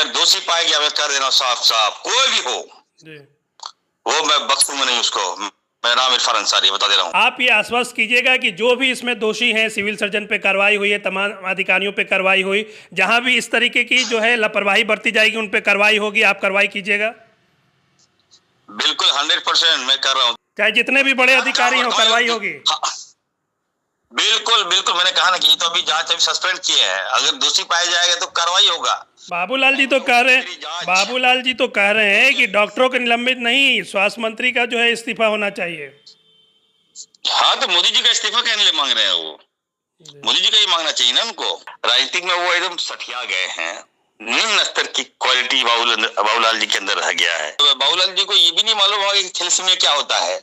अगर दोषी पाया गया मैं कर देना साफ साफ, कोई भी हो जी। वो मैं बख्शूंगा नहीं उसको। मेरा नाम इरफान अंसारी, बता दे रहा हूँ। आप ये आश्वस्त कीजिएगा कि जो भी इसमें दोषी हैं, सिविल सर्जन पे कार्रवाई हुई है, तमाम अधिकारियों पे कार्रवाई हुई, जहां भी इस तरीके की जो है लापरवाही बरती जाएगी उन पे कार्रवाई होगी, आप कार्रवाई कीजिएगा। बिल्कुल 100% मैं कर रहा हूँ, चाहे जितने भी बड़े अधिकारी हो कार्रवाई होगी। बिल्कुल बिल्कुल, मैंने कहा ना कि तो अभी जांच अभी सस्पेंड किए हैं, अगर दोषी पाया जाएगा तो कार्रवाई होगा। बाबूलाल जी तो कह रहे हैं कि डॉक्टरों को निलंबित नहीं, स्वास्थ्य मंत्री का जो है इस्तीफा होना चाहिए। हाँ तो मोदी जी का इस्तीफा कहने मांग रहे हैं वो, मोदी जी का ही मांगना चाहिए ना उनको। राजनीतिक में वो एकदम सठिया गए हैं, निम्न स्तर की क्वालिटी बाबूलाल जी के अंदर रह गया है। तो बाबूलाल जी को ये भी नहीं मालूम होगा कि थैलेसीमिया क्या होता है,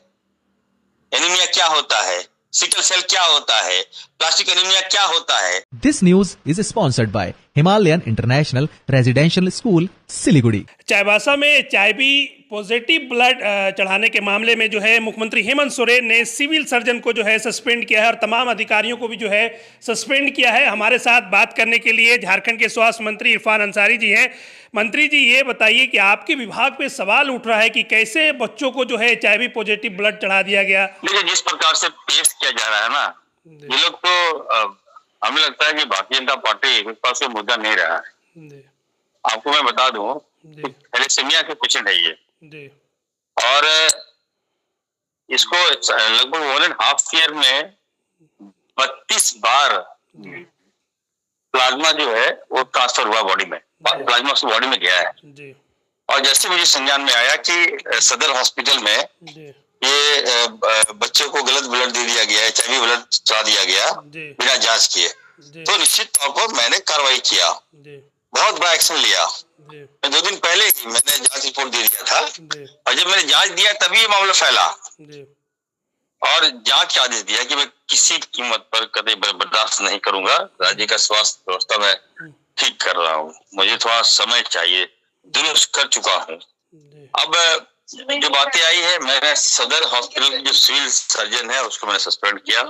एनीमिया क्या होता है, सिकल सेल क्या होता है, प्लास्टिक एनीमिया क्या होता है। This news is sponsored by Himalayan International Residential School, Siliguri. Chaibasa में HIV पॉजिटिव ब्लड चढ़ाने के मामले में जो है मुख्यमंत्री हेमंत सोरेन ने सिविल सर्जन को जो है सस्पेंड किया है और तमाम अधिकारियों को भी जो है सस्पेंड किया है। हमारे साथ बात करने के लिए झारखंड के स्वास्थ्य मंत्री इरफान अंसारी जी हैं। मंत्री जी, ये बताइए कि आपके विभाग पे सवाल उठ रहा है कि कैसे बच्चों को जो है HIV पॉजिटिव ब्लड चढ़ा दिया गया। देखिए जिस प्रकार से पेश किया जा रहा है ना, ये लोग तो हमें लगता है कि भारतीय जनता पार्टी इस पास से मुद्दा नहीं रहा है। आपको मैं बता दूं, थैलेसीमिया के पेशेंट है ये, और इसको लगभग 1.5 ईयर में 32 बार प्लाज्मा जो है वो ट्रांसफर हुआ बॉडी में, प्लाज्मा उसकी बॉडी में गया है। और जैसे मुझे संज्ञान में आया कि सदर हॉस्पिटल में ये बच्चे को गलत ब्लड दे दिया गया है, HIV ब्लड चढ़ा दिया गया बिना जांच किए, तो निश्चित तौर पर मैंने कार्रवाई किया, बहुत बड़ा एक्शन लिया। मैं 2 दिन पहले ही मैंने जांच रिपोर्ट दे दिया था, और जब मैंने जांच दिया तभी ये मामला फैला, और जांच का आदेश दिया कि मैं किसी कीमत पर कभी बर्दाश्त नहीं करूंगा। राज्य का स्वास्थ्य व्यवस्था मैं ठीक कर रहा हूँ, मुझे थोड़ा समय चाहिए, दुरुस्त कर चुका हूँ। अब जो बातें आई है, मैंने सदर हॉस्पिटल के जो सिविल सर्जन है उसको मैंने सस्पेंड किया,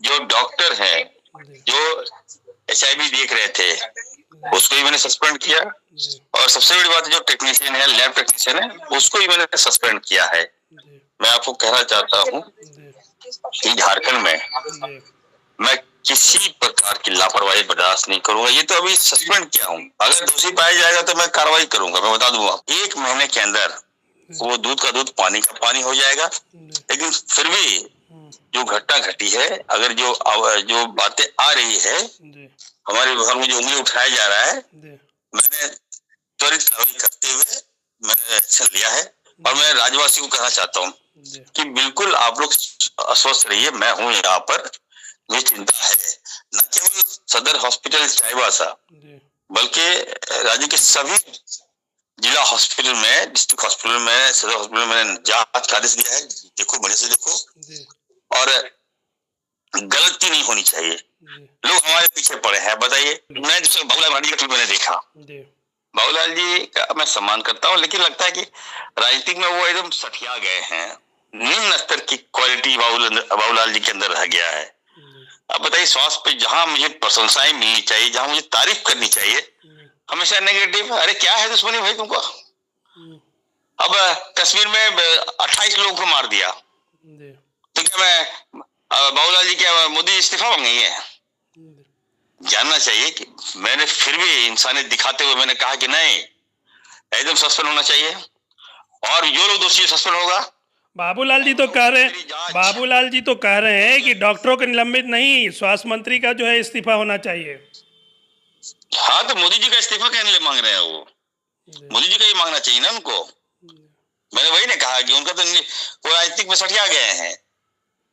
जो डॉक्टर है जो HIV देख रहे थे उसको भी मैंने सस्पेंड किया, और सबसे बड़ी बात है जो टेक्नीशियन है, लैब टेक्नीशियन है, उसको भी मैंने सस्पेंड किया है। मैं आपको कहना चाहता हूँ कि झारखंड में मैं किसी प्रकार की लापरवाही बर्दाश्त नहीं करूंगा। ये तो अभी सस्पेंड किया हूँ, अगर दोषी पाया जाएगा तो मैं कार्रवाई करूंगा। मैं बता दूंगा 1 महीने के अंदर वो दूध का दूध पानी का पानी हो जाएगा। लेकिन फिर भी जो घटना घटी है, अगर जो बातें आ रही है, हमारे विभाग में जो उंगली उठाया जा रहा है, मैंने त्वरित कार्रवाई करते हुए मैंने एक्शन लिया है। और मैं राज्यवासी को कहना चाहता हूँ कि बिल्कुल आप लोग अस्वस्थ रहिए, मैं हूँ यहाँ पर, मुझे चिंता है। न केवल सदर हॉस्पिटल चाईबासा बल्कि राज्य के सभी जिला हॉस्पिटल में, डिस्ट्रिक्ट हॉस्पिटल में, सदर हॉस्पिटल में मैंने जांच का आदेश दिया है। देखो, बढ़िया से देखो, और गलती नहीं होनी चाहिए। लोग हमारे पीछे पड़े हैं, बताइए। मैं दूसरा बाबूलाल जी का क्लिप मैंने देखा, बाबूलाल जी का मैं सम्मान करता हूँ, लेकिन लगता है कि राजनीतिक में वो एकदम सठिया गए हैं, निम्न स्तर की क्वालिटी बाबूलाल जी के अंदर रह गया है। अब बताइए, स्वास्थ्य पे जहां मुझे प्रशंसाएं मिलनी चाहिए, जहां मुझे तारीफ करनी चाहिए, हमेशा नेगेटिव। अरे क्या है दुश्मनी भाई तुमको? अब कश्मीर में 28 लोगों को मार दिया, तो क्या मैं बाबूलाल जी क्या मोदी इस्तीफा मांगी है? जानना चाहिए कि मैंने फिर भी इंसानियत दिखाते हुए मैंने कहा कि नहीं, एकदम सस्पेंड होना चाहिए, और जो लोग दोषी सस्पेंड होगा। बाबूलाल जी तो कह रहे हैं कि डॉक्टरों को निलंबित नहीं, स्वास्थ्य मंत्री का जो है इस्तीफा होना चाहिए। हाँ तो मोदी जी का इस्तीफा कहने मांग रहे हैं वो, मोदी जी का ही मांगना चाहिए ना उनको। मैंने वही ने कहा कि उनका तो वो राजनीतिक में सठिया गए हैं।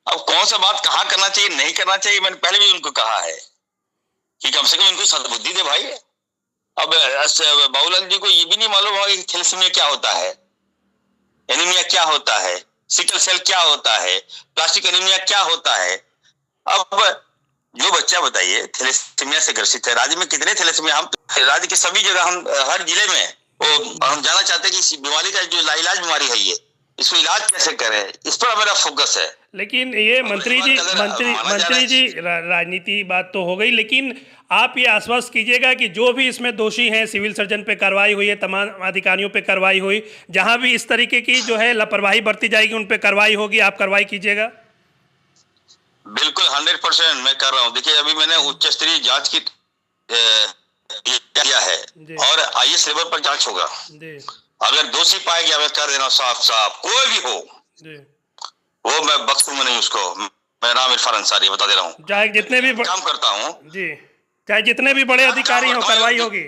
अब कौन सा बात कहाँ करना चाहिए, नहीं करना चाहिए, मैंने पहले भी उनको कहा है कि कम से कम इनको सद्बुद्धि दे भाई। अब बाबूलाल जी को ये भी नहीं मालूम होगा कि थैलेसीमिया क्या होता है, एनीमिया क्या होता है, सिकल सेल क्या होता है, प्लास्टिक एनीमिया क्या होता है। अब जो बच्चा, बताइए, थैलेसीमिया से ग्रसित है, राज्य में कितने थैलेसीमिया, हम राज्य के सभी जगह, हम हर जिले में वो हम जानना चाहते हैं कि इस बीमारी का जो लाइलाज बीमारी है, ये इसको इलाज कैसे करें, इस पर मेरा फोकस है। लेकिन ये मंत्री जी राजनीति बात तो हो गई, लेकिन आप ये आश्वस्त कीजिएगा कि जो भी इसमें दोषी हैं, सिविल सर्जन पे कार्रवाई हुई है, तमाम अधिकारियों पे कार्रवाई हुई, जहां भी इस तरीके की जो है लापरवाही बरती जाएगी उन पे कार्रवाई होगी, आप कार्रवाई कीजिएगा। बिल्कुल 100% मैं कर रहा हूँ। देखिए अभी मैंने उच्च स्तरीय जांच की किया है और IAS लेवल पर जांच होगा। अगर दोषी पाया गया मैं कर देना साफ कोई भी हो वो मैं बख्शूंगा नहीं उसको। मेरा नाम इरफान अंसारी, बता दे रहा हूँ। चाहे जितने भी काम करता हूँ जी, चाहे जितने भी बड़े अधिकारी हो, कार्रवाई होगी।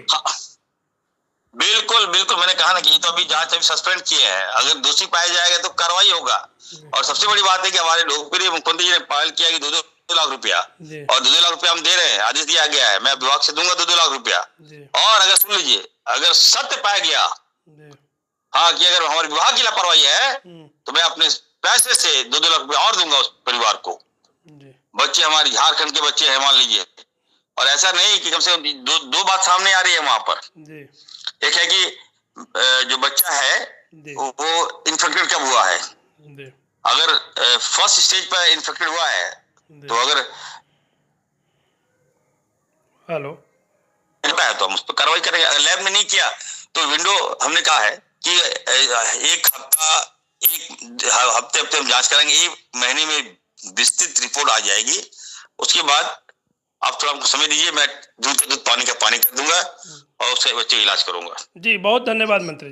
बिल्कुल बिल्कुल, मैंने कहा ना कि तो अभी जांच अभी सस्पेंड किए हैं, अगर दोषी पाया जाएगा तो कार्रवाई होगा। और सबसे बड़ी बात है कि हमारे लोकप्रिय मुख्यमंत्री जी ने पहल किया कि 2-2 लाख रुपया, और 2-2 लाख रुपया हम दे रहे हैं, आदेश दिया गया है, मैं विभाग से दूंगा 2-2 लाख रुपया। और अगर सुन लीजिए, अगर सत्य पाया गया हाँ कि अगर हमारे विभाग की लापरवाही है तो मैं अपने पैसे से 2-2 लाख रुपया और दूंगा उस परिवार को। बच्चे हमारे झारखंड के बच्चे हैं, मान लीजिए। और ऐसा नहीं कि कम से कम दो बात सामने आ रही है वहां पर। एक है कि जो बच्चा है वो इन्फेक्टेड कब हुआ है, अगर फर्स्ट स्टेज पर इन्फेक्टेड हुआ है तो अगर हेलो तो हम उस पर कार्रवाई करेंगे। अगर लैब में नहीं किया तो विंडो हमने कहा है कि एक हफ्ते हम जांच करेंगे, 1 महीने में विस्तृत रिपोर्ट आ जाएगी। उसके बाद आप थोड़ा हमको समय दीजिए, मैं दूध पानी का पानी कर दूंगा और उससे बच्चे का इलाज करूंगा। जी, बहुत धन्यवाद मंत्री।